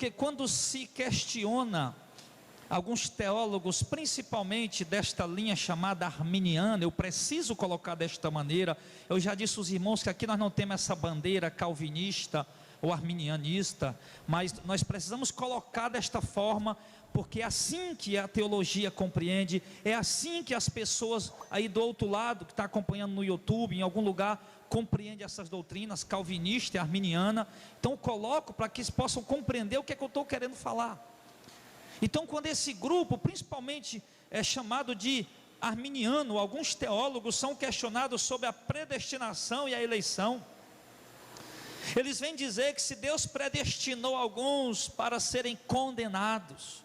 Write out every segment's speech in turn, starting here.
Porque quando se questiona, alguns teólogos, principalmente desta linha chamada arminiana, eu preciso colocar desta maneira, eu já disse aos irmãos que aqui nós não temos essa bandeira calvinista ou arminianista, mas nós precisamos colocar desta forma, porque é assim que a teologia compreende, é assim que as pessoas aí do outro lado, que está acompanhando no YouTube, em algum lugar, compreende essas doutrinas calvinista e arminiana. Então eu coloco para que eles possam compreender o que é que eu estou querendo falar. Então quando esse grupo, principalmente é chamado de arminiano, alguns teólogos são questionados sobre a predestinação e a eleição. Eles vêm dizer que se Deus predestinou alguns para serem condenados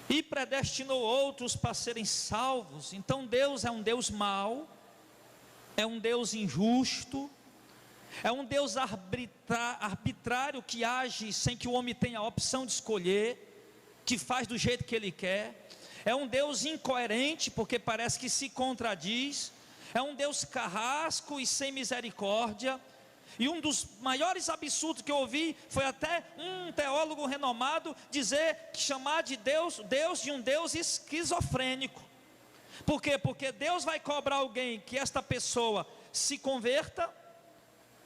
e predestinou outros para serem salvos, então Deus é um Deus mau, é um Deus injusto, é um Deus arbitrário que age sem que o homem tenha a opção de escolher, que faz do jeito que ele quer, é um Deus incoerente porque parece que se contradiz, é um Deus carrasco e sem misericórdia. E um dos maiores absurdos que eu ouvi foi até um teólogo renomado dizer, chamar de Deus de um Deus esquizofrênico. Por quê? Porque Deus vai cobrar alguém que esta pessoa se converta,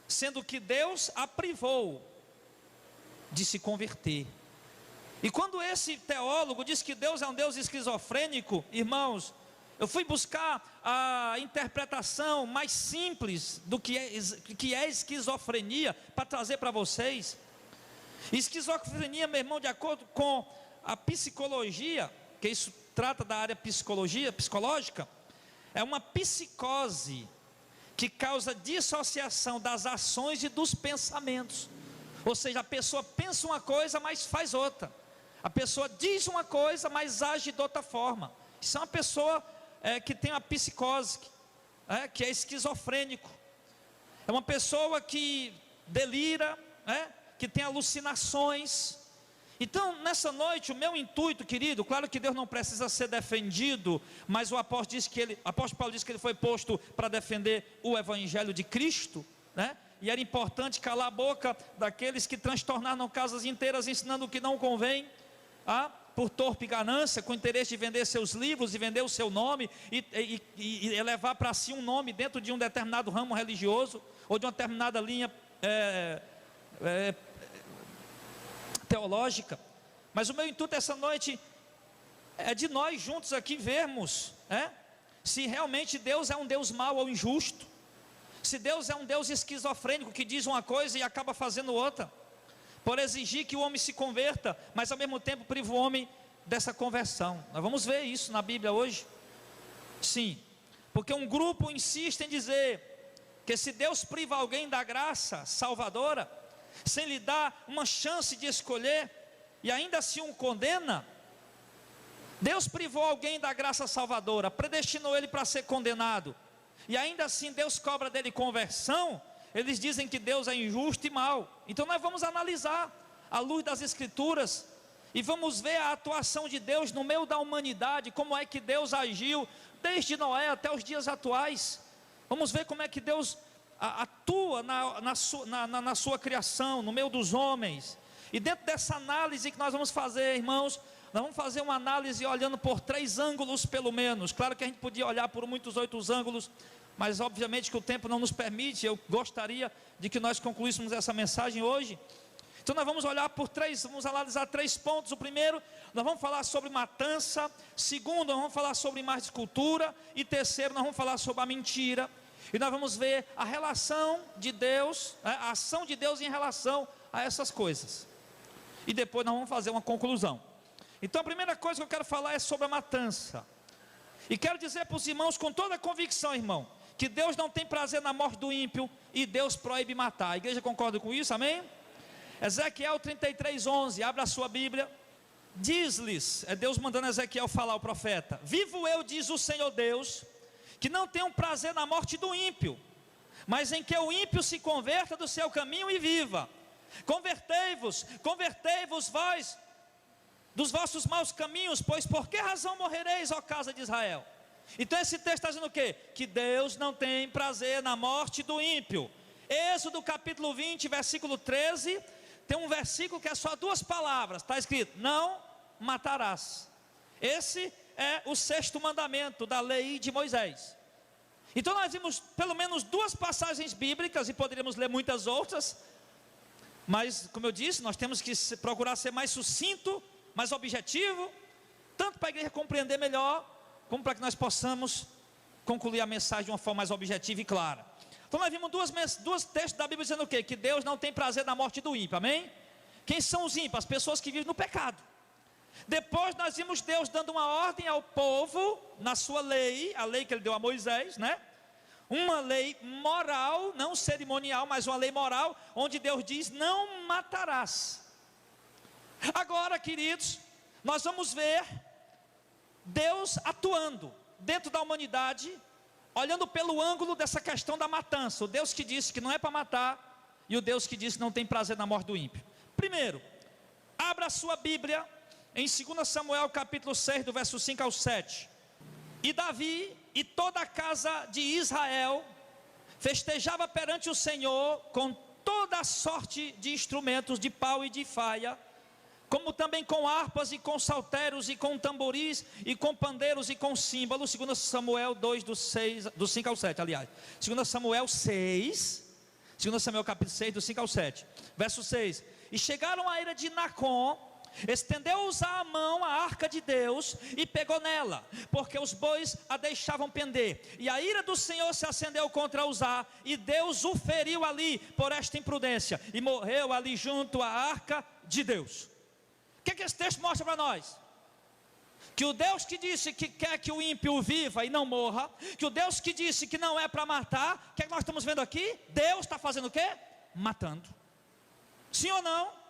sendo que Deus a privou de se converter. E quando esse teólogo diz que Deus é um Deus esquizofrênico, irmãos, eu fui buscar a interpretação mais simples do que é esquizofrenia, para trazer para vocês. Esquizofrenia, meu irmão, de acordo com a psicologia, que isso trata da área psicológica, é uma psicose que causa dissociação das ações e dos pensamentos. Ou seja, a pessoa pensa uma coisa, mas faz outra. A pessoa diz uma coisa, mas age de outra forma. Isso é uma pessoa que tem uma psicose, que é esquizofrênico. É uma pessoa que delira, que tem alucinações. Então nessa noite o meu intuito, querido, claro que Deus não precisa ser defendido, mas o apóstolo Paulo disse que ele foi posto para defender o evangelho de Cristo, e era importante calar a boca daqueles que transtornaram casas inteiras ensinando o que não convém, por torpe ganância, com interesse de vender seus livros e vender o seu nome e elevar para si um nome dentro de um determinado ramo religioso ou de uma determinada linha teológica. Mas o meu intuito essa noite é de nós juntos aqui vermos se realmente Deus é um Deus mau ou injusto, se Deus é um Deus esquizofrênico que diz uma coisa e acaba fazendo outra, por exigir que o homem se converta, mas ao mesmo tempo priva o homem dessa conversão. Nós vamos ver isso na Bíblia hoje. Sim, porque um grupo insiste em dizer que se Deus priva alguém da graça salvadora, sem lhe dar uma chance de escolher, e ainda assim o condena, Deus privou alguém da graça salvadora, predestinou ele para ser condenado, e ainda assim Deus cobra dele conversão. Eles dizem que Deus é injusto e mau. Então nós vamos analisar à luz das Escrituras e vamos ver a atuação de Deus no meio da humanidade, como é que Deus agiu desde Noé até os dias atuais. Vamos ver como é que Deus atua na sua criação, no meio dos homens. E dentro dessa análise que nós vamos fazer, irmãos, nós vamos fazer uma análise olhando por 3 ângulos pelo menos. Claro que a gente podia olhar por muitos outros ângulos, mas obviamente que o tempo não nos permite. Eu gostaria de que nós concluíssemos essa mensagem hoje. Então nós vamos olhar vamos analisar 3 pontos. O primeiro, nós vamos falar sobre matança. Segundo, nós vamos falar sobre imagens de cultura. E terceiro, nós vamos falar sobre a mentira. E nós vamos ver a relação de Deus, a ação de Deus em relação a essas coisas. E depois nós vamos fazer uma conclusão. Então a primeira coisa que eu quero falar é sobre a matança. E quero dizer para os irmãos com toda a convicção, irmão, que Deus não tem prazer na morte do ímpio e Deus proíbe matar. A igreja concorda com isso, amém? Ezequiel 33:11, abra a sua Bíblia. Diz-lhes, é Deus mandando Ezequiel falar, o profeta: vivo eu, diz o Senhor Deus, que não tenho prazer na morte do ímpio, mas em que o ímpio se converta do seu caminho e viva. Convertei-vos vós dos vossos maus caminhos, pois por que razão morrereis, ó casa de Israel? Então esse texto está dizendo o quê? Que Deus não tem prazer na morte do ímpio. Êxodo capítulo 20, versículo 13, tem um versículo que é só 2 palavras, está escrito: não matarás. Esse é o 6º mandamento da lei de Moisés. Então nós vimos pelo menos 2 passagens bíblicas, e poderíamos ler muitas outras, mas como eu disse, nós temos que procurar ser mais sucinto, mais objetivo, tanto para a igreja compreender melhor, como para que nós possamos concluir a mensagem de uma forma mais objetiva e clara. Então nós vimos duas textos da Bíblia dizendo o quê? Que Deus não tem prazer na morte do ímpio, amém? Quem são os ímpios? As pessoas que vivem no pecado. Depois nós vimos Deus dando uma ordem ao povo, na sua lei, a lei que ele deu a Moisés, né? Uma lei moral, não cerimonial, mas uma lei moral, onde Deus diz: não matarás. Agora, queridos, nós vamos ver Deus atuando dentro da humanidade, olhando pelo ângulo dessa questão da matança. O Deus que disse que não é para matar, e o Deus que disse que não tem prazer na morte do ímpio. Primeiro, abra a sua Bíblia em 2 Samuel capítulo 6, do verso 5 ao 7. E Davi e toda a casa de Israel festejava perante o Senhor com toda a sorte de instrumentos de pau e de faia, como também com harpas e com salterios e com tamboris e com pandeiros e com símbolos. 2 Samuel 2, do 5 ao 7, aliás. 2 Samuel 6, 2 Samuel capítulo 6, do 5 ao 7. Verso 6. E chegaram à eira de Nacon, estendeu Uzá a mão à arca de Deus e pegou nela, porque os bois a deixavam pender. E a ira do Senhor se acendeu contra Uzá, e Deus o feriu ali por esta imprudência, e morreu ali junto à arca de Deus. O que esse texto mostra para nós? Que o Deus que disse que quer que o ímpio viva e não morra, que o Deus que disse que não é para matar, o que nós estamos vendo aqui? Deus está fazendo o quê? Matando. Sim ou não?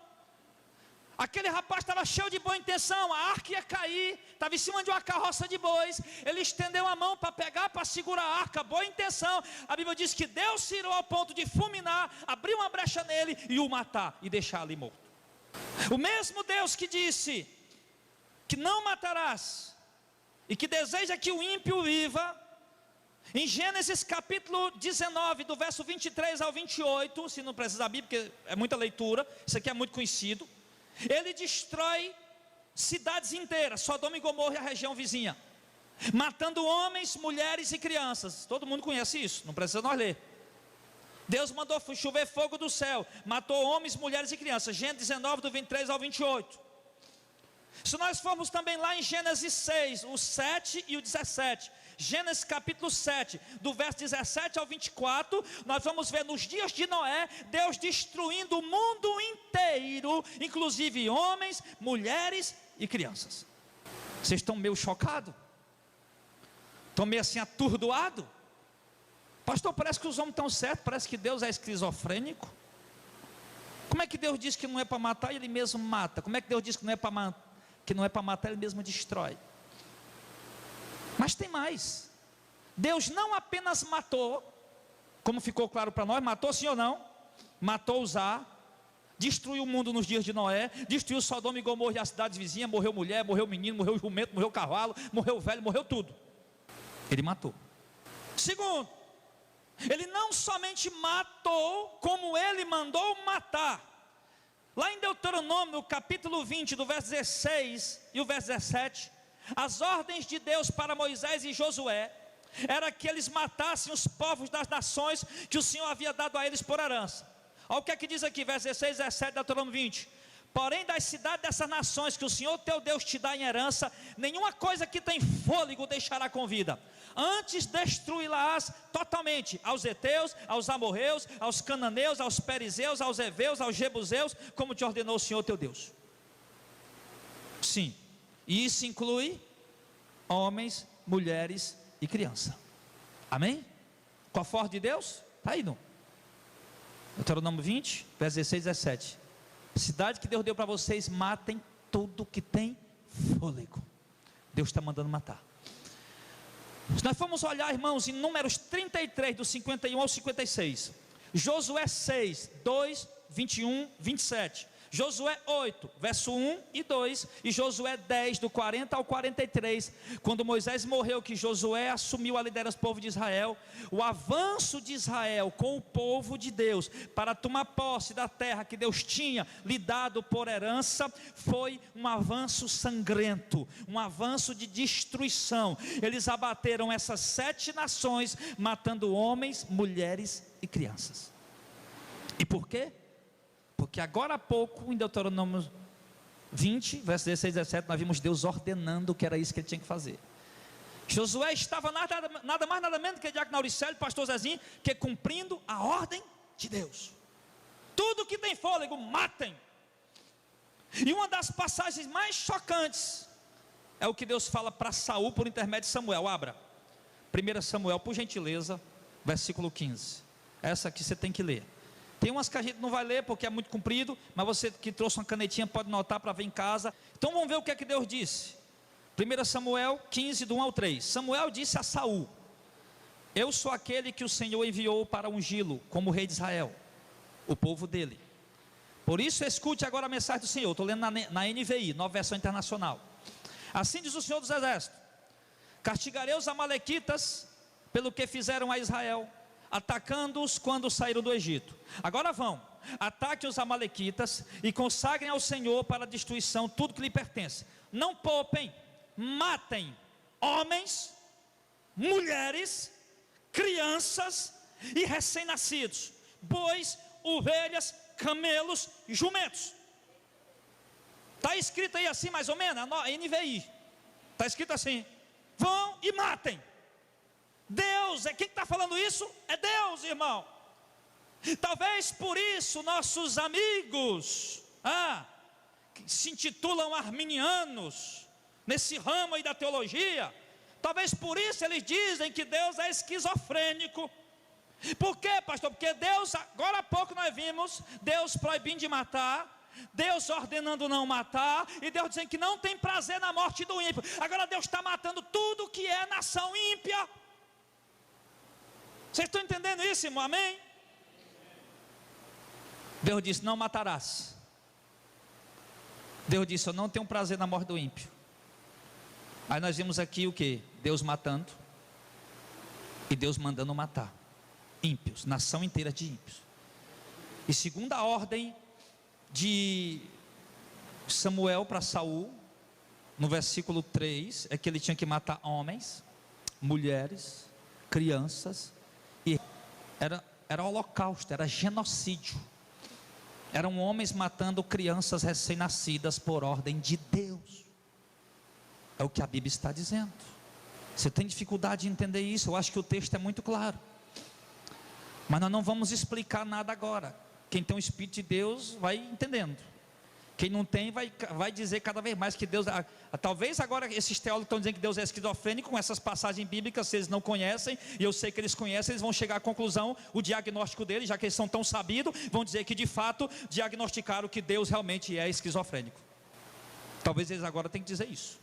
Aquele rapaz estava cheio de boa intenção, a arca ia cair, estava em cima de uma carroça de bois, ele estendeu a mão para pegar, para segurar a arca, boa intenção. A Bíblia diz que Deus se irou ao ponto de fulminar, abrir uma brecha nele e o matar, e deixar ali morto. O mesmo Deus que disse que não matarás, e que deseja que o ímpio viva, em Gênesis capítulo 19, do verso 23 ao 28, se não precisa da Bíblia, porque é muita leitura, isso aqui é muito conhecido. Ele destrói cidades inteiras, Sodoma e Gomorra e a região vizinha, matando homens, mulheres e crianças. Todo mundo conhece isso, não precisa nós ler. Deus mandou chover fogo do céu, matou homens, mulheres e crianças. Gênesis 19, do 23 ao 28. Se nós formos também lá em Gênesis 6, o 7 e o 17, Gênesis capítulo 7, do verso 17 ao 24, nós vamos ver nos dias de Noé, Deus destruindo o mundo inteiro, inclusive homens, mulheres e crianças. Vocês estão meio chocados? Estão meio assim atordoados? Pastor, parece que os homens estão certos, parece que Deus é esquizofrênico. Como é que Deus diz que não é para matar e Ele mesmo mata? Como é que Deus diz que não é para matar, Ele mesmo destrói? Mas tem mais. Deus não apenas matou, como ficou claro para nós, matou sim ou não? Matou Uzá, destruiu o mundo nos dias de Noé, destruiu Sodoma e Gomorra e as cidades vizinhas, morreu mulher, morreu menino, morreu jumento, morreu cavalo, morreu velho, morreu tudo. Ele matou. Segundo, Ele não somente matou, como Ele mandou matar. Lá em Deuteronômio, no capítulo 20, do verso 16 e o verso 17, as ordens de Deus para Moisés e Josué era que eles matassem os povos das nações que o Senhor havia dado a eles por herança. Olha o que é que diz aqui, verso 16 e 17, Deuteronômio 20. Porém, das cidades dessas nações que o Senhor teu Deus te dá em herança, nenhuma coisa que tem fôlego deixará com vida. Antes destruí-las totalmente, aos heteus, aos amorreus, aos cananeus, aos perizeus, aos heveus, aos jebuseus, como te ordenou o Senhor teu Deus. Sim, e isso inclui homens, mulheres e criança. Amém? Com a força de Deus? Está aí não? Deuteronômio 20, verso 16 e 17. Cidade que Deus deu para vocês, matem tudo que tem fôlego. Deus está mandando matar. Se nós formos olhar, irmãos, em Números 33, do 51 ao 56, Josué 6, 2, 21, 27, Josué 8, verso 1 e 2, e Josué 10, do 40 ao 43, quando Moisés morreu, que Josué assumiu a liderança do povo de Israel, o avanço de Israel com o povo de Deus, para tomar posse da terra que Deus tinha lhe dado por herança, foi um avanço sangrento, um avanço de destruição. Eles abateram essas 7 nações, matando homens, mulheres e crianças. E por quê? Porque agora há pouco, em Deuteronômio 20, verso 16 e 17, nós vimos Deus ordenando que era isso que ele tinha que fazer. Josué estava nada mais nada menos que Diácono Auricelli, pastor Zezinho, que cumprindo a ordem de Deus. Tudo que tem fôlego, matem. E uma das passagens mais chocantes é o que Deus fala para Saul por intermédio de Samuel. Abra 1 Samuel, por gentileza, versículo 15. Essa aqui você tem que ler. Tem umas que a gente não vai ler porque é muito comprido, mas você que trouxe uma canetinha pode anotar para ver em casa. Então vamos ver o que é que Deus disse. 1 Samuel 15, do 1 ao 3. Samuel disse a Saul: eu sou aquele que o Senhor enviou para ungí-lo como rei de Israel, o povo dele. Por isso escute agora a mensagem do Senhor. Estou lendo na NVI, Nova Versão Internacional. Assim diz o Senhor dos Exércitos: castigarei os amalequitas pelo que fizeram a Israel, atacando-os quando saíram do Egito. Agora vão, ataquem os amalequitas e consagrem ao Senhor para a destruição tudo que lhe pertence. Não poupem, matem homens, mulheres, crianças e recém-nascidos, bois, ovelhas, camelos e jumentos. Está escrito aí assim mais ou menos, a NVI, está escrito assim: vão e matem. Deus, quem está falando isso? É Deus, irmão. Talvez por isso nossos amigos, que se intitulam arminianos, nesse ramo aí da teologia, talvez por isso eles dizem que Deus é esquizofrênico. Por quê, pastor? Porque Deus, agora há pouco nós vimos Deus proibindo de matar, Deus ordenando não matar, e Deus dizendo que não tem prazer na morte do ímpio. Agora Deus está matando tudo que é nação ímpia. Vocês estão entendendo isso, irmão? Amém? Deus disse: não matarás. Deus disse: eu não tenho prazer na morte do ímpio. Aí nós vimos aqui o que? Deus matando e Deus mandando matar ímpios, nação inteira de ímpios. E segundo a ordem de Samuel para Saul, no versículo 3, é que ele tinha que matar homens, mulheres, crianças. E era holocausto, era genocídio. Eram homens matando crianças recém-nascidas por ordem de Deus. É o que a Bíblia está dizendo. Você tem dificuldade de entender isso? Eu acho que o texto é muito claro. Mas nós não vamos explicar nada agora. Quem tem o Espírito de Deus vai entendendo. Quem não tem vai dizer cada vez mais que Deus... Talvez agora esses teólogos estão dizendo que Deus é esquizofrênico com essas passagens bíblicas, se eles não conhecem, e eu sei que eles conhecem, eles vão chegar à conclusão, o diagnóstico deles, já que eles são tão sabidos, vão dizer que de fato diagnosticaram que Deus realmente é esquizofrênico. Talvez eles agora tenham que dizer isso.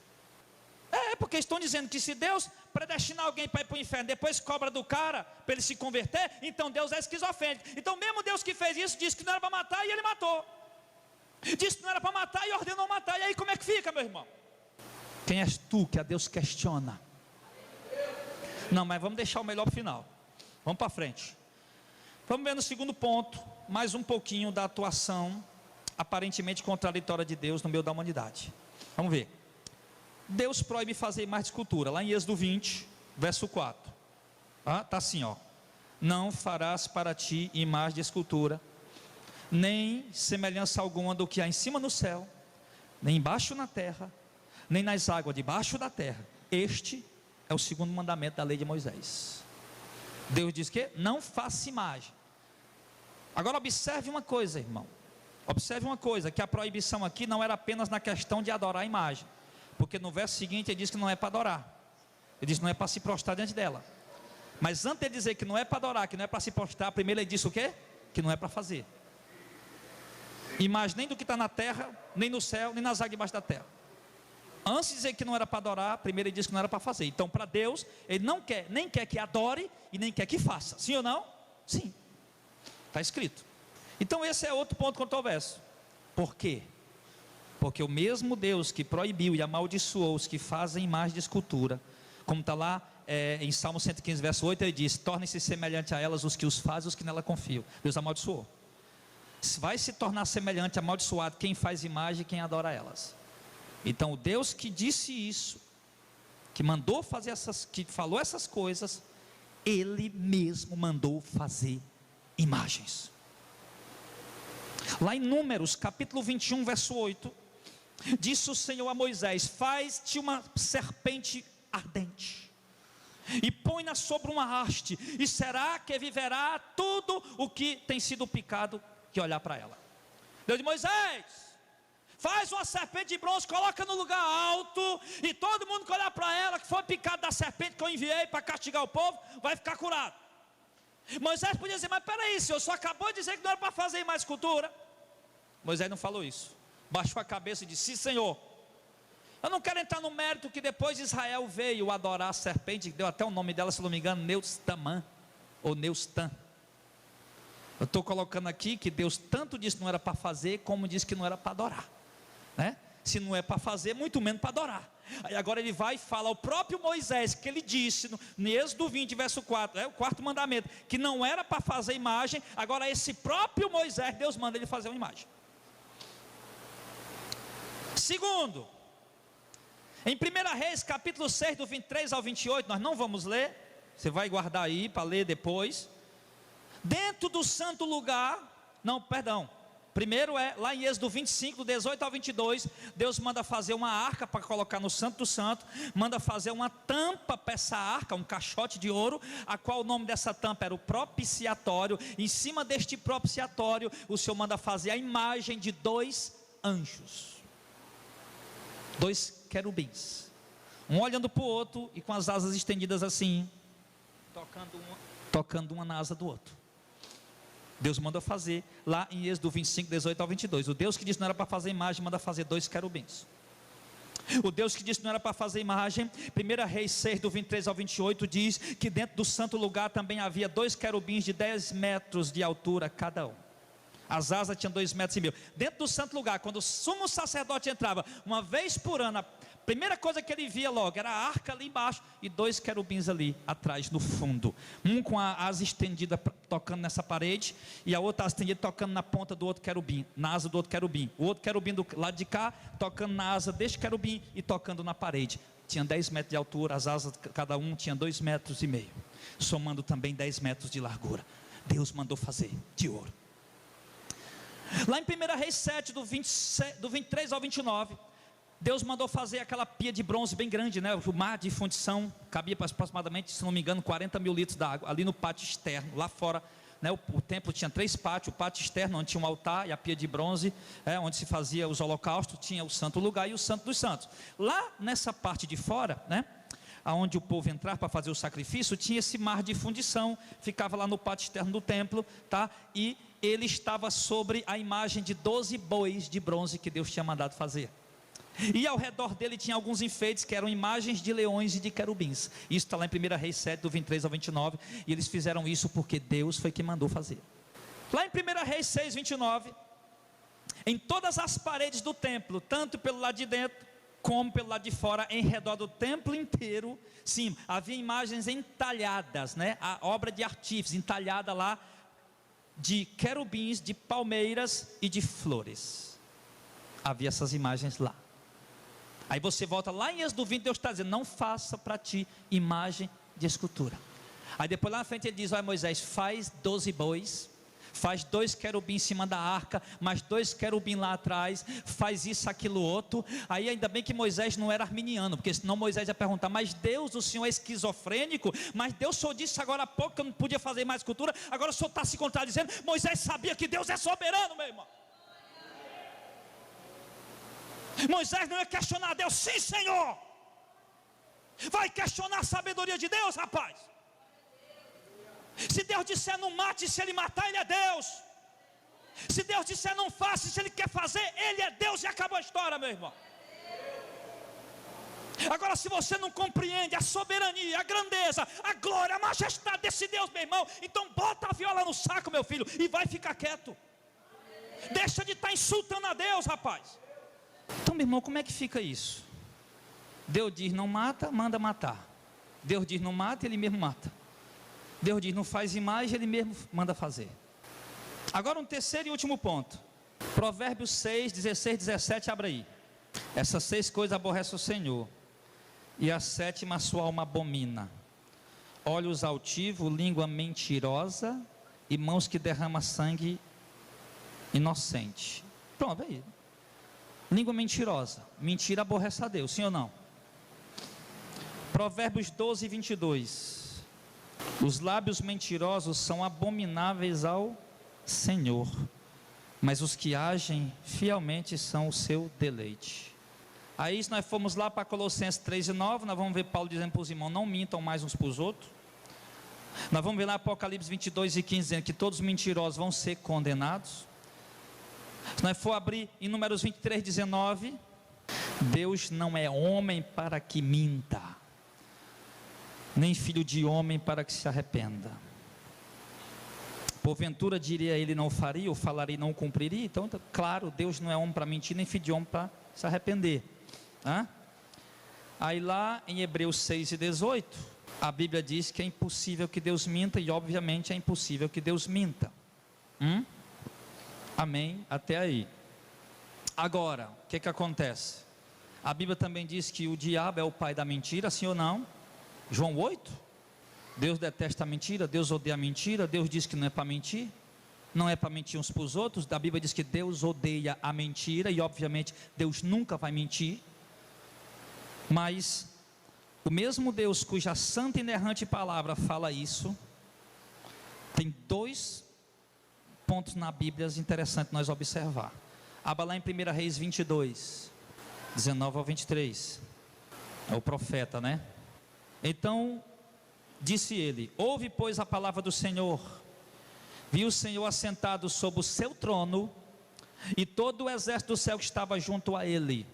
Porque estão dizendo que se Deus predestinar alguém para ir para o inferno, depois cobra do cara para ele se converter, então Deus é esquizofrênico. Então mesmo Deus que fez isso, disse que não era para matar e ele matou. Disse que não era para matar e ordenou matar. E aí como é que fica, meu irmão? Quem és tu que a Deus questiona? Não, mas vamos deixar o melhor para o final. Vamos para frente. Vamos ver no segundo ponto, mais um pouquinho da atuação aparentemente contraditória de Deus no meio da humanidade. Vamos ver. Deus proíbe fazer mais de escultura. Lá em Êxodo 20, verso 4. Está assim, ó: não farás para ti imagem de escultura, nem semelhança alguma do que há em cima no céu, nem embaixo na terra, nem nas águas debaixo da terra. Este é o segundo mandamento da lei de Moisés. Deus diz que não faça imagem. Agora observe uma coisa, irmão. Observe uma coisa, que a proibição aqui não era apenas na questão de adorar a imagem, porque no verso seguinte ele diz que não é para adorar. Ele diz que não é para se prostrar diante dela. Mas antes de dizer que não é para adorar, que não é para se prostrar, primeiro ele disse o quê? Que não é para fazer imagem nem do que está na terra, nem no céu, nem nas águas debaixo da terra. Antes de dizer que não era para adorar, primeiro ele disse que não era para fazer. Então para Deus, ele não quer, nem quer que adore e nem quer que faça. Sim ou não? Sim, está escrito. Então esse é outro ponto controverso. Por quê? Porque o mesmo Deus que proibiu e amaldiçoou os que fazem imagem de escultura, como está lá em Salmo 115, verso 8, ele diz: tornem-se semelhante a elas os que os fazem, os que nela confiam. Deus amaldiçoou. Vai se tornar semelhante, amaldiçoado, quem faz imagem e quem adora elas. Então o Deus que disse isso, que mandou fazer que falou essas coisas, Ele mesmo mandou fazer imagens. Lá em Números, capítulo 21, verso 8, disse o Senhor a Moisés: faz-te uma serpente ardente, e põe-na sobre uma haste, e será que viverá tudo o que tem sido picado que olhar para ela. Deus disse: Moisés, faz uma serpente de bronze, coloca no lugar alto, e todo mundo que olhar para ela, que for picado da serpente que eu enviei para castigar o povo, vai ficar curado. Moisés podia dizer: mas peraí, Senhor, só acabou de dizer que não era para fazer mais escultura. Moisés não falou isso, baixou a cabeça e disse: sim, Senhor. Eu não quero entrar no mérito que depois Israel veio adorar a serpente, que deu até o nome dela, se não me engano, Neustamã, ou Neustan. Eu estou colocando aqui que Deus tanto disse que não era para fazer, como disse que não era para adorar, né? Se não é para fazer, muito menos para adorar. Aí agora ele vai e fala ao próprio Moisés, que ele disse no Êxodo 20, verso 4, o quarto mandamento, que não era para fazer imagem. Agora esse próprio Moisés, Deus manda ele fazer uma imagem. Segundo, em 1 Reis, capítulo 6, do 23 ao 28, nós não vamos ler, você vai guardar aí para ler depois. Dentro do santo lugar, primeiro lá em Êxodo 25, do 18 ao 22, Deus manda fazer uma arca para colocar no santo do santo, manda fazer uma tampa para essa arca, um caixote de ouro, a qual o nome dessa tampa era o propiciatório. Em cima deste propiciatório, o Senhor manda fazer a imagem de 2 anjos, 2 querubins, um olhando para o outro e com as asas estendidas assim, tocando uma na asa do outro. Deus manda fazer lá em Êxodo 25, 18 ao 22. O Deus que disse que não era para fazer imagem, manda fazer 2 querubins. O Deus que disse que não era para fazer imagem, 1 Reis 6, do 23 ao 28, diz que dentro do santo lugar também havia 2 querubins de 10 metros de altura cada um. As asas tinham 2,5 metros. Dentro do santo lugar, quando o sumo sacerdote entrava uma vez por ano, a primeira coisa que ele via logo era a arca ali embaixo e 2 querubins ali atrás, no fundo. Um com a asa estendida tocando nessa parede, e a outra asa estendida tocando na ponta do outro querubim, na asa do outro querubim. O outro querubim do lado de cá tocando na asa deste querubim e tocando na parede. Tinha 10 metros de altura, as asas cada um tinha 2,5 metros, somando também 10 metros de largura. Deus mandou fazer de ouro. Lá em 1 Reis 7, do 23 ao 29, Deus mandou fazer aquela pia de bronze bem grande, né? O mar de fundição cabia aproximadamente, se não me engano, 40 mil litros de água, ali no pátio externo. Lá fora, né, o templo tinha 3 pátios: o pátio externo, onde tinha um altar, e a pia de bronze, onde se fazia os holocaustos, tinha o santo lugar e o santo dos santos. Lá nessa parte de fora, né, aonde o povo entrava para fazer o sacrifício, tinha esse mar de fundição, ficava lá no pátio externo do templo, tá? E ele estava sobre a imagem de 12 bois de bronze que Deus tinha mandado fazer. E ao redor dele tinha alguns enfeites que eram imagens de leões e de querubins. Isso está lá em 1 Reis 7, do 23 ao 29. E eles fizeram isso porque Deus foi quem mandou fazer. Lá em 1 Reis 6, 29, em todas as paredes do templo, tanto pelo lado de dentro como pelo lado de fora, em redor do templo inteiro, sim, havia imagens entalhadas, né? A obra de artífice entalhada lá, de querubins, de palmeiras e de flores. Havia essas imagens lá. Aí você volta lá em Êxodo 20, Deus está dizendo: não faça para ti imagem de escultura. Aí depois lá na frente ele diz: olha, Moisés, faz 12 bois, faz 2 querubins em cima da arca, mais 2 querubins lá atrás, faz isso, aquilo, outro. Aí ainda bem que Moisés não era arminiano, porque senão Moisés ia perguntar: mas Deus, o Senhor é esquizofrênico? Mas Deus só disse agora há pouco que eu não podia fazer mais escultura, agora o Senhor está se contradizendo. Moisés sabia que Deus é soberano, meu irmão. Moisés não ia questionar Deus. Sim, Senhor. Vai questionar a sabedoria de Deus, rapaz. Se Deus disser não mate, se ele matar, ele é Deus. Se Deus disser não faça, se ele quer fazer, ele é Deus, e acabou a história, meu irmão. Agora, se você não compreende a soberania, a grandeza, a glória, a majestade desse Deus, meu irmão, então bota a viola no saco, meu filho, e vai ficar quieto. Deixa de estar insultando a Deus, rapaz. Então, meu irmão, como é que fica isso? Deus diz não mata, manda matar. Deus diz não mata, Ele mesmo mata. Deus diz não faz imagem, Ele mesmo manda fazer. Agora um terceiro e último ponto. Provérbios 6, 16, 17, abre aí. Essas 6 coisas aborrece o Senhor, e a 7ª a sua alma abomina: olhos altivos, língua mentirosa, e mãos que derramam sangue inocente. Pronto, aí. Língua mentirosa. Mentira aborrece a Deus, sim ou não? Provérbios 12, 22. Os lábios mentirosos são abomináveis ao Senhor, mas os que agem fielmente são o seu deleite. Aí se nós formos lá para Colossenses 3 e 9, nós vamos ver Paulo dizendo para os irmãos, não mintam mais uns para os outros. Nós vamos ver lá Apocalipse 22 e 15, dizendo que todos os mentirosos vão ser condenados. Se nós for abrir em Números 23, 19, Deus não é homem para que minta, nem filho de homem para que se arrependa. Porventura diria ele não faria, ou falaria e não cumpriria. Então, claro, Deus não é homem para mentir, nem filho de homem para se arrepender. Aí lá em Hebreus 6 e 18, a Bíblia diz que é impossível que Deus minta, e obviamente é impossível que Deus minta. Amém? Até aí. Agora, o que acontece? A Bíblia também diz que o diabo é o pai da mentira, sim ou não? João 8. Deus detesta a mentira, Deus odeia a mentira, Deus diz que não é para mentir, não é para mentir uns para os outros. A Bíblia diz que Deus odeia a mentira, e obviamente Deus nunca vai mentir. Mas o mesmo Deus cuja santa e inerrante palavra fala isso, tem 2 pontos na Bíblia interessantes nós observar. Abra lá em 1 Reis 22, 19 ao 23. É o profeta, né? Então disse ele: ouve pois a palavra do Senhor. Viu o Senhor assentado sobre o seu trono, e todo o exército do céu que estava junto a ele,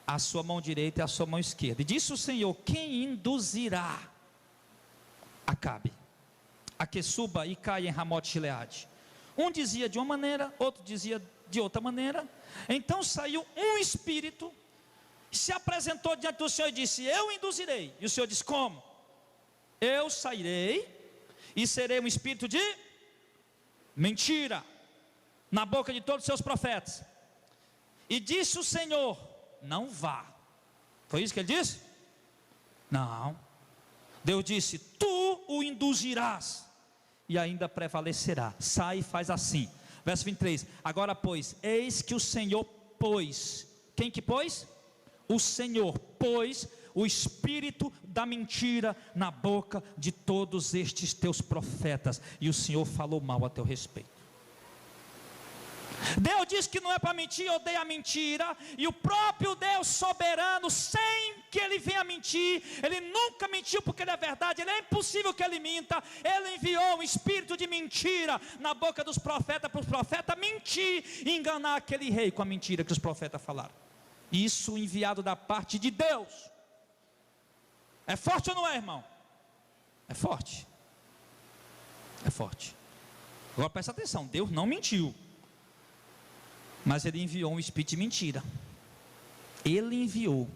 a sua mão direita e a sua mão esquerda. E disse o Senhor: quem induzirá Acabe a que suba e caia em Ramote-Gileade? Um dizia de uma maneira, outro dizia de outra maneira. Então saiu um espírito, se apresentou diante do Senhor e disse: eu induzirei. E o Senhor disse: como? Eu sairei e serei um espírito de mentira na boca de todos os seus profetas. E disse o Senhor: não vá. Foi isso que ele disse? Não. Deus disse: tu o induzirás e ainda prevalecerá. Sai e faz assim. Verso 23. Agora pois, eis que o Senhor pôs. Quem que pôs? O Senhor pôs o espírito da mentira na boca de todos estes teus profetas, e o Senhor falou mal a teu respeito. Deus diz que não é para mentir, odeia a mentira, e o próprio Deus soberano, sem que ele venha mentir, ele nunca mentiu porque ele é verdade, ele é impossível que ele minta. Ele enviou um espírito de mentira na boca dos profetas, para os profetas mentir e enganar aquele rei com a mentira que os profetas falaram. Isso enviado da parte de Deus. É forte ou não é, irmão? É forte. É forte. Agora presta atenção, Deus não mentiu, mas ele enviou um espírito de mentira. Ele enviou.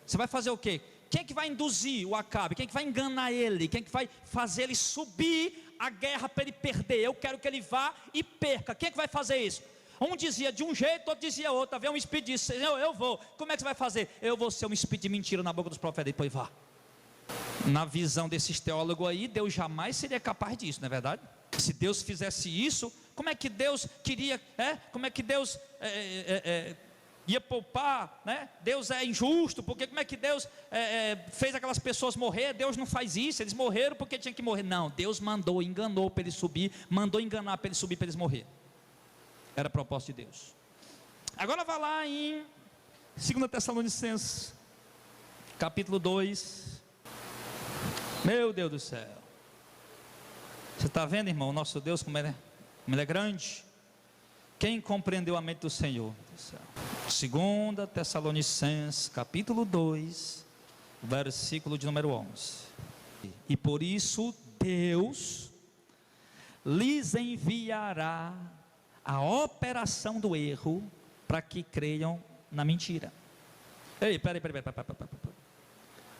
Você vai fazer o quê? Quem é que vai induzir o Acabe? Quem é que vai enganar ele? Quem é que vai fazer ele subir a guerra para ele perder? Eu quero que ele vá e perca. Quem é que vai fazer isso? Um dizia de um jeito, outro dizia outro. Havia um espírito que disse: eu vou. Como é que você vai fazer? Eu vou ser um espírito de mentira na boca dos profetas. Depois vá. Na visão desses teólogos aí, Deus jamais seria capaz disso, não é verdade? Se Deus fizesse isso, como é que Deus queria, como é que Deus ia poupar, né? Deus é injusto, porque como é que Deus fez aquelas pessoas morrer? Deus não faz isso, eles morreram porque tinha que morrer. Não, Deus mandou, enganou para eles subir, mandou enganar para eles subir, para eles morrer. Era a proposta de Deus. Agora vá lá em 2 Tessalonicenses capítulo 2. Meu Deus do céu. Você está vendo, irmão, o nosso Deus como ele é grande? Quem compreendeu a mente do Senhor? 2 Tessalonicenses capítulo 2, versículo de número 11. E por isso Deus lhes enviará a operação do erro para que creiam na mentira. Ei, peraí.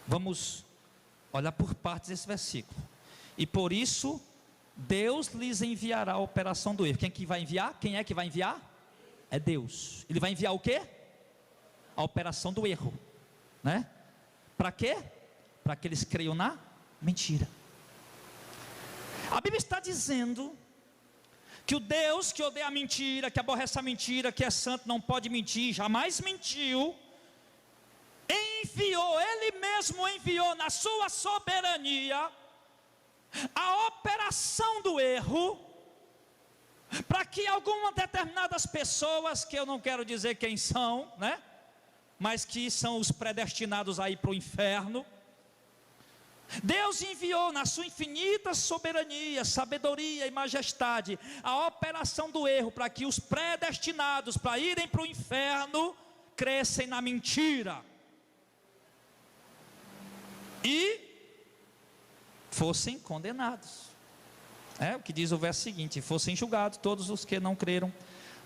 Vamos olhar por partes esse versículo. E por isso, Deus lhes enviará a operação do erro. Quem que vai enviar? Quem é que vai enviar? É Deus. Ele vai enviar o quê? A operação do erro, né? Para quê? Para que eles creiam na mentira. A Bíblia está dizendo que o Deus que odeia a mentira, que aborrece a mentira, que é santo, não pode mentir, jamais mentiu, Ele mesmo enviou na sua soberania a operação do erro, para que algumas determinadas pessoas, que eu não quero dizer quem são, né? Mas que são os predestinados a ir para o inferno, Deus enviou na sua infinita soberania, sabedoria e majestade a operação do erro, para que os predestinados para irem para o inferno crescem na mentira e fossem condenados. É o que diz o verso seguinte: fossem julgados todos os que não creram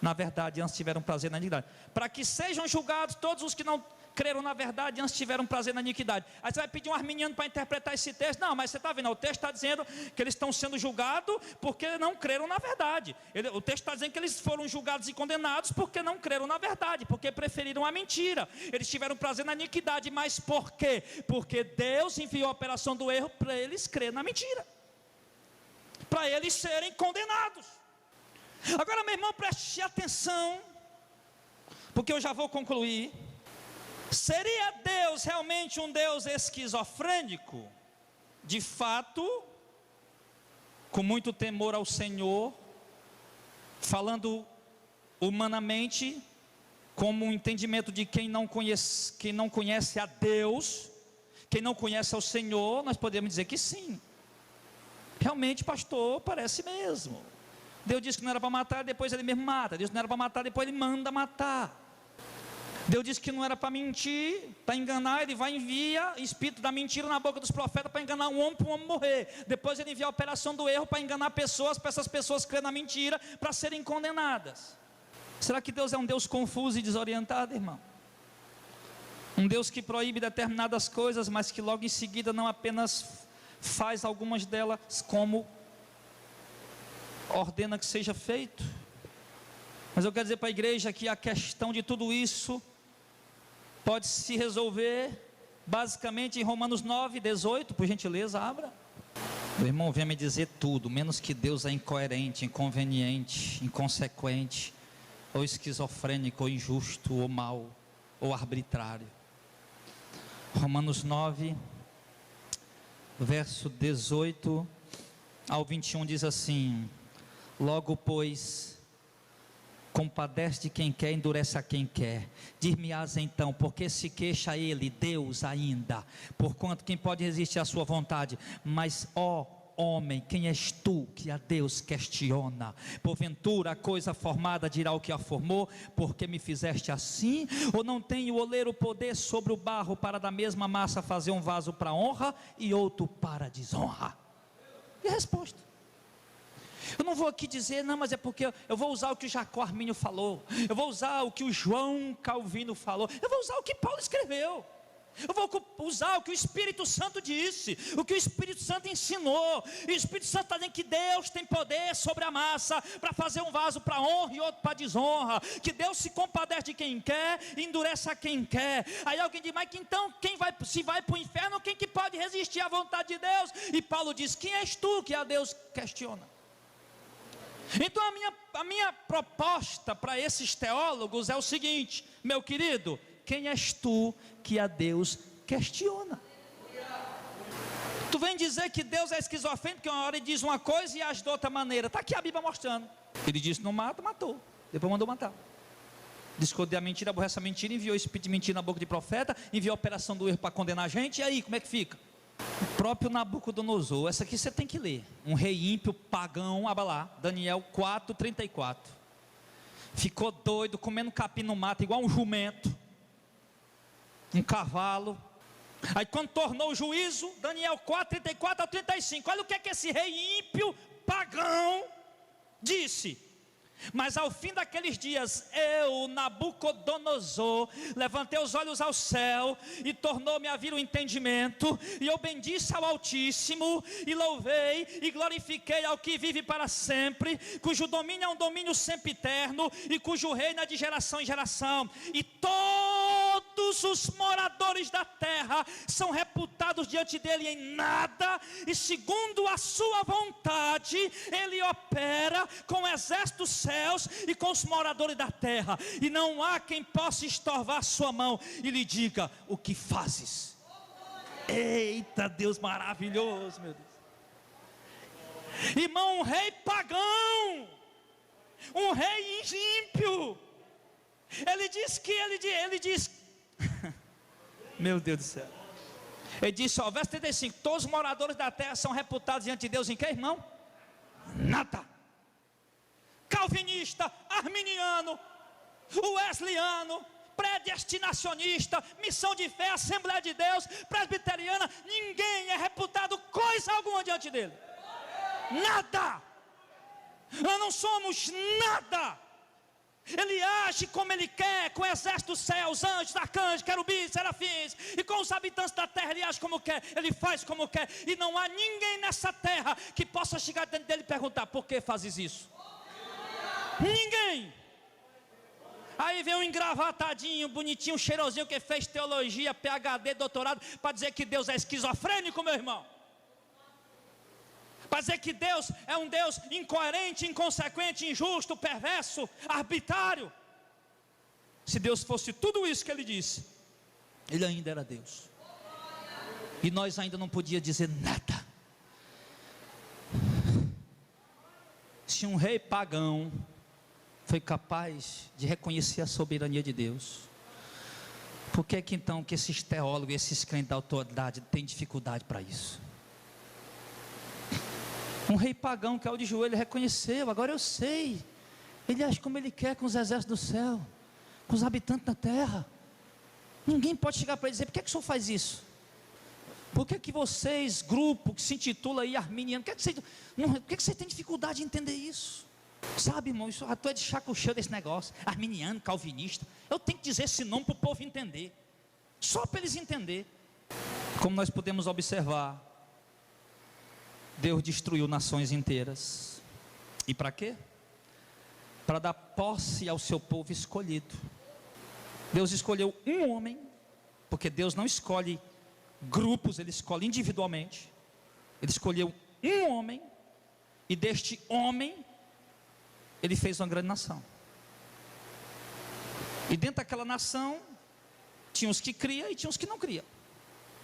na verdade, antes tiveram prazer na iniquidade. Para que sejam julgados todos os que não creram na verdade, antes tiveram prazer na iniquidade. Aí você vai pedir um arminiano para interpretar esse texto. Não, mas você está vendo, o texto está dizendo que eles estão sendo julgados porque não creram na verdade. O texto está dizendo que eles foram julgados e condenados porque não creram na verdade, porque preferiram a mentira. Eles tiveram prazer na iniquidade, mas por quê? Porque Deus enviou a operação do erro para eles crerem na mentira, para eles serem condenados. Agora, meu irmão, preste atenção, porque eu já vou concluir. Seria Deus realmente um Deus esquizofrênico? De fato, com muito temor ao Senhor, falando humanamente, como um entendimento de quem não conhece a Deus, quem não conhece ao Senhor, nós podemos dizer que sim. Realmente, pastor, parece mesmo. Deus disse que não era para matar, depois ele mesmo mata. Deus não era para matar, depois ele manda matar. Deus disse que não era para mentir, para enganar, ele vai enviar espírito da mentira na boca dos profetas para enganar um homem, para um homem morrer. Depois ele envia a operação do erro para enganar pessoas, para essas pessoas crerem na mentira, para serem condenadas. Será que Deus é um Deus confuso e desorientado, irmão? Um Deus que proíbe determinadas coisas, mas que logo em seguida não apenas faz algumas delas, como ordena que seja feito. Mas eu quero dizer para a igreja que a questão de tudo isso pode se resolver basicamente em Romanos 9, 18, por gentileza, abra. Meu irmão, venha me dizer tudo, menos que Deus é incoerente, inconveniente, inconsequente, ou esquizofrênico, ou injusto, ou mau, ou arbitrário. Romanos 9, verso 18 ao 21 diz assim: logo pois, compadece de quem quer, endurece a quem quer. Dir-me-ás então, porque se queixa ele, Deus ainda? Porquanto quem pode resistir à sua vontade? Mas ó homem, quem és tu que a Deus questiona? Porventura a coisa formada dirá o que a formou, porque me fizeste assim? Ou não tem o oleiro poder sobre o barro para da mesma massa fazer um vaso para honra e outro para desonra? E a resposta? Eu não vou aqui dizer, não, mas é porque eu vou usar o que o Jacó Armínio falou, eu vou usar o que o João Calvino falou, eu vou usar o que Paulo escreveu, eu vou usar o que o Espírito Santo disse, o que o Espírito Santo ensinou. E o Espírito Santo está dizendo que Deus tem poder sobre a massa para fazer um vaso para honra e outro para desonra, que Deus se compadece de quem quer e endurece a quem quer. Aí alguém diz, mas então se vai para o inferno, quem que pode resistir à vontade de Deus? E Paulo diz, quem és tu que a Deus questiona? Então a minha proposta para esses teólogos é o seguinte, meu querido: quem és tu que a Deus questiona? Tu vem dizer que Deus é esquizofrênico, que uma hora ele diz uma coisa e age de outra maneira. Está aqui a Bíblia mostrando. Ele disse não mata, matou, depois mandou matar. Disse que odeia a mentira, aborrece a mentira, enviou espírito de mentira na boca de profeta, enviou a operação do erro para condenar a gente. E aí, como é que fica? O próprio Nabucodonosor, essa aqui você tem que ler, um rei ímpio, pagão, abra lá, Daniel 4:34, ficou doido, comendo capim no mato, igual um jumento, um cavalo. Aí quando tornou o juízo, Daniel 4:34 ao 35, olha o que é que esse rei ímpio, pagão, disse: Mas ao fim daqueles dias, eu, Nabucodonosor, levantei os olhos ao céu, e tornou-me a vir o entendimento, e eu bendisse ao Altíssimo, e louvei, e glorifiquei ao que vive para sempre, cujo domínio é um domínio sempiterno, e cujo reino é de geração em geração, e todos os moradores da terra são reputados diante dele em nada, e segundo a sua vontade, ele opera com exércitos céus e com os moradores da terra, e não há quem possa estorvar sua mão e lhe diga: o que fazes? Eita, Deus maravilhoso, meu Deus. Irmão, um rei pagão, um rei ímpio, ele diz meu Deus do céu, ele disse, ó, verso 35, todos os moradores da terra são reputados diante de Deus em que, irmão? Nada. Calvinista, arminiano, wesleyano, predestinacionista, missão de fé, Assembleia de Deus, presbiteriana, ninguém é reputado coisa alguma diante dele. Nada. Nós não somos nada. Ele age como ele quer, com o exército dos céus, anjos, arcanjos, querubins, serafins, e com os habitantes da terra ele age como quer, ele faz como quer, e não há ninguém nessa terra que possa chegar dentro dele e perguntar: por que fazes isso? Ninguém. Aí vem um engravatadinho, bonitinho, cheirosinho, que fez teologia, PhD, doutorado, para dizer que Deus é esquizofrênico, meu irmão, para dizer que Deus é um Deus incoerente, inconsequente, injusto, perverso, arbitrário. Se Deus fosse tudo isso que ele disse, ele ainda era Deus, e nós ainda não podíamos dizer nada. Se um rei pagão foi capaz de reconhecer a soberania de Deus, por que então que esses teólogos, esses crentes da autoridade têm dificuldade para isso? Um rei pagão que é o de joelho reconheceu: agora eu sei, ele age como ele quer com os exércitos do céu, com os habitantes da terra. Ninguém pode chegar para ele e dizer: por que o senhor faz isso? Por que vocês, grupo que se intitula aí arminiano, por que você tem dificuldade de entender isso? Sabe, irmão, isso tu é de chaco cheio desse negócio, arminiano, calvinista. Eu tenho que dizer esse nome para o povo entender, só para eles entenderem. Como nós podemos observar, Deus destruiu nações inteiras. E para quê? Para dar posse ao seu povo escolhido. Deus escolheu um homem, porque Deus não escolhe grupos, ele escolhe individualmente. Ele escolheu um homem, e deste homem ele fez uma grande nação. E dentro daquela nação tinha os que criam e tinha os que não criam.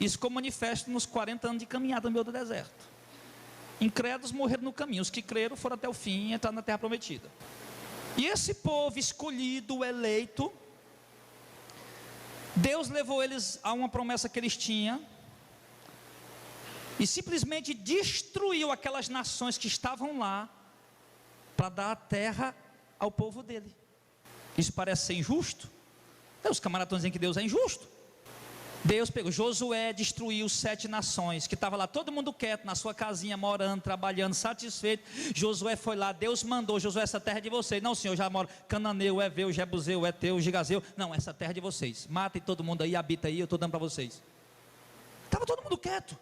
Isso ficou manifesto nos 40 anos de caminhada no meio do deserto. Incrédulos morreram no caminho, os que creram foram até o fim e entraram na terra prometida. E esse povo escolhido, eleito, Deus levou eles a uma promessa que eles tinham, e simplesmente destruiu aquelas nações que estavam lá, para dar a terra ao povo dele. Isso parece ser injusto? Os camaradas estão dizendo que Deus é injusto. Deus pegou, Josué destruiu 7 nações, que estava lá todo mundo quieto, na sua casinha, morando, trabalhando, satisfeito. Josué foi lá, Deus mandou: Josué, essa terra é de vocês. Não, senhor, já mora Cananeu, Eveu, Jebuseu, Eteu, Gigazeu. Não, essa terra é de vocês, matem todo mundo aí, habita aí, eu estou dando para vocês. Estava todo mundo quieto.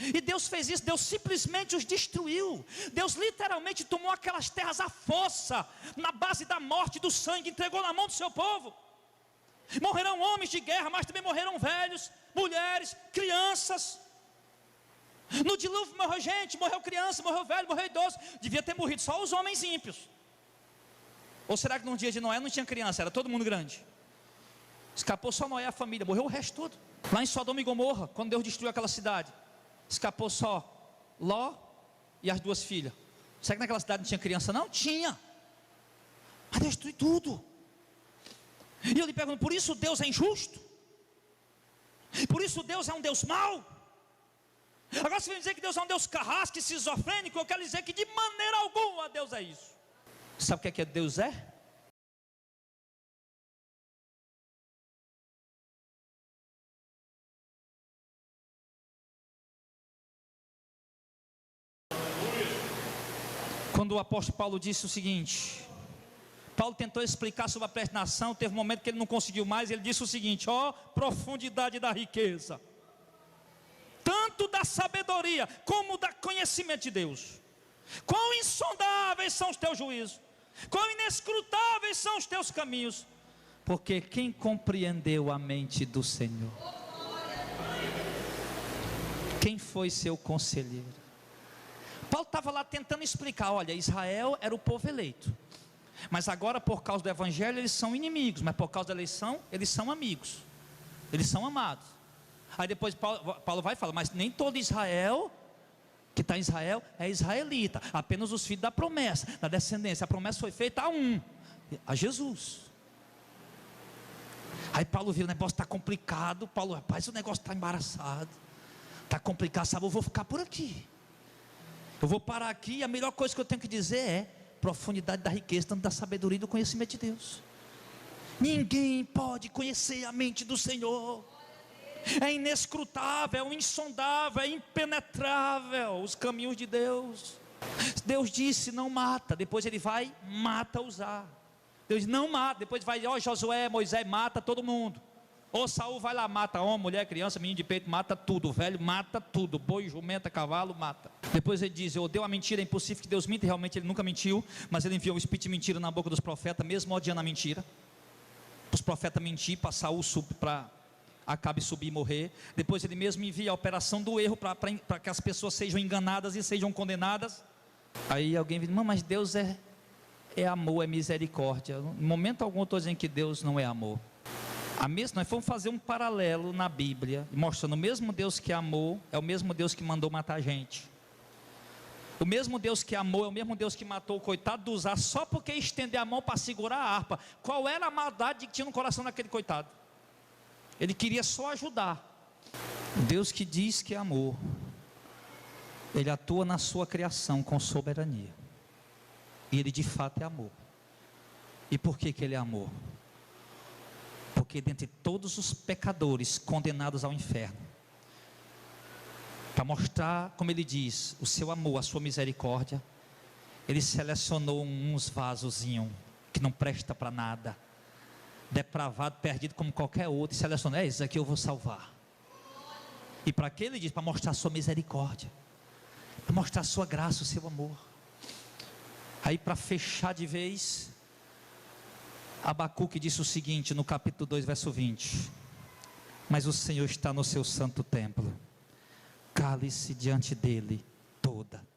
E Deus fez isso, Deus simplesmente os destruiu. Deus literalmente tomou aquelas terras à força, na base da morte e do sangue, entregou na mão do seu povo. Morreram homens de guerra, mas também morreram velhos, mulheres, crianças. No dilúvio morreu gente, morreu criança, morreu velho, morreu idoso. Devia ter morrido só os homens ímpios. Ou será que no dia de Noé não tinha criança, era todo mundo grande? Escapou só Noé e a família, morreu o resto todo. Lá em Sodoma e Gomorra, quando Deus destruiu aquela cidade, escapou só Ló e as 2 filhas. Será que naquela cidade não tinha criança? Não, tinha. Mas Deus destruiu tudo. E eu lhe pergunto: por isso Deus é injusto? Por isso Deus é um Deus mau? Agora se vem dizer que Deus é um Deus carrasco, esquizofrênico, eu quero dizer que de maneira alguma Deus é isso. Sabe o que é que Deus é? Quando o apóstolo Paulo disse o seguinte: Paulo tentou explicar sobre a predestinação, teve um momento que ele não conseguiu mais, ele disse o seguinte: ó, profundidade da riqueza, tanto da sabedoria, como da conhecimento de Deus. Quão insondáveis são os teus juízos, quão inescrutáveis são os teus caminhos, porque quem compreendeu a mente do Senhor? Quem foi seu conselheiro? Paulo estava lá tentando explicar: olha, Israel era o povo eleito, mas agora por causa do evangelho eles são inimigos, mas por causa da eleição eles são amigos, eles são amados. Aí depois Paulo vai falar: mas nem todo Israel que está em Israel é israelita, apenas os filhos da promessa, da descendência. A promessa foi feita a Jesus. Aí Paulo viu: o negócio está complicado. Paulo: rapaz, o negócio está embaraçado, está complicado, sabe, eu vou ficar por aqui, eu vou parar aqui, e a melhor coisa que eu tenho que dizer é profundidade da riqueza, tanto da sabedoria e do conhecimento de Deus. Ninguém pode conhecer a mente do Senhor, é inescrutável, é insondável, é impenetrável os caminhos de Deus. Deus disse: não mata, depois ele vai, mata usar. Deus diz: não mata, depois vai, ó Josué, Moisés, mata todo mundo. Ou Saul vai lá, mata homem, mulher, criança, menino de peito, mata tudo, velho, mata tudo, boi, jumenta, cavalo, mata. Depois ele diz: eu odeio a mentira, é impossível que Deus minta. E realmente ele nunca mentiu, mas ele enviou o espírito de mentira na boca dos profetas, mesmo odiando a mentira. Os profetas mentir para Saul, para Acabe subir e morrer. Depois ele mesmo envia a operação do erro para que as pessoas sejam enganadas e sejam condenadas. Aí alguém diz: mas Deus é amor, é misericórdia. Em momento algum eu estou dizendo que Deus não é amor. Nós vamos fazer um paralelo na Bíblia, mostrando: o mesmo Deus que amou é o mesmo Deus que mandou matar a gente. O mesmo Deus que amou é o mesmo Deus que matou o coitado do Uzá, só porque estender a mão para segurar a harpa. Qual era a maldade que tinha no coração daquele coitado? Ele queria só ajudar. O Deus que diz que é amor, Ele atua na sua criação com soberania, e Ele de fato é amor. E por que Ele é amor? Porque dentre todos os pecadores condenados ao inferno, para mostrar, como Ele diz, o seu amor, a sua misericórdia, Ele selecionou uns vasozinhos que não presta para nada, depravado, perdido como qualquer outro, e selecionou: esse aqui eu vou salvar. E para que Ele diz? Para mostrar a sua misericórdia, para mostrar a sua graça, o seu amor. Aí, para fechar de vez, Abacuque disse o seguinte no capítulo 2, verso 20: mas o Senhor está no seu santo templo, cale-se diante dele toda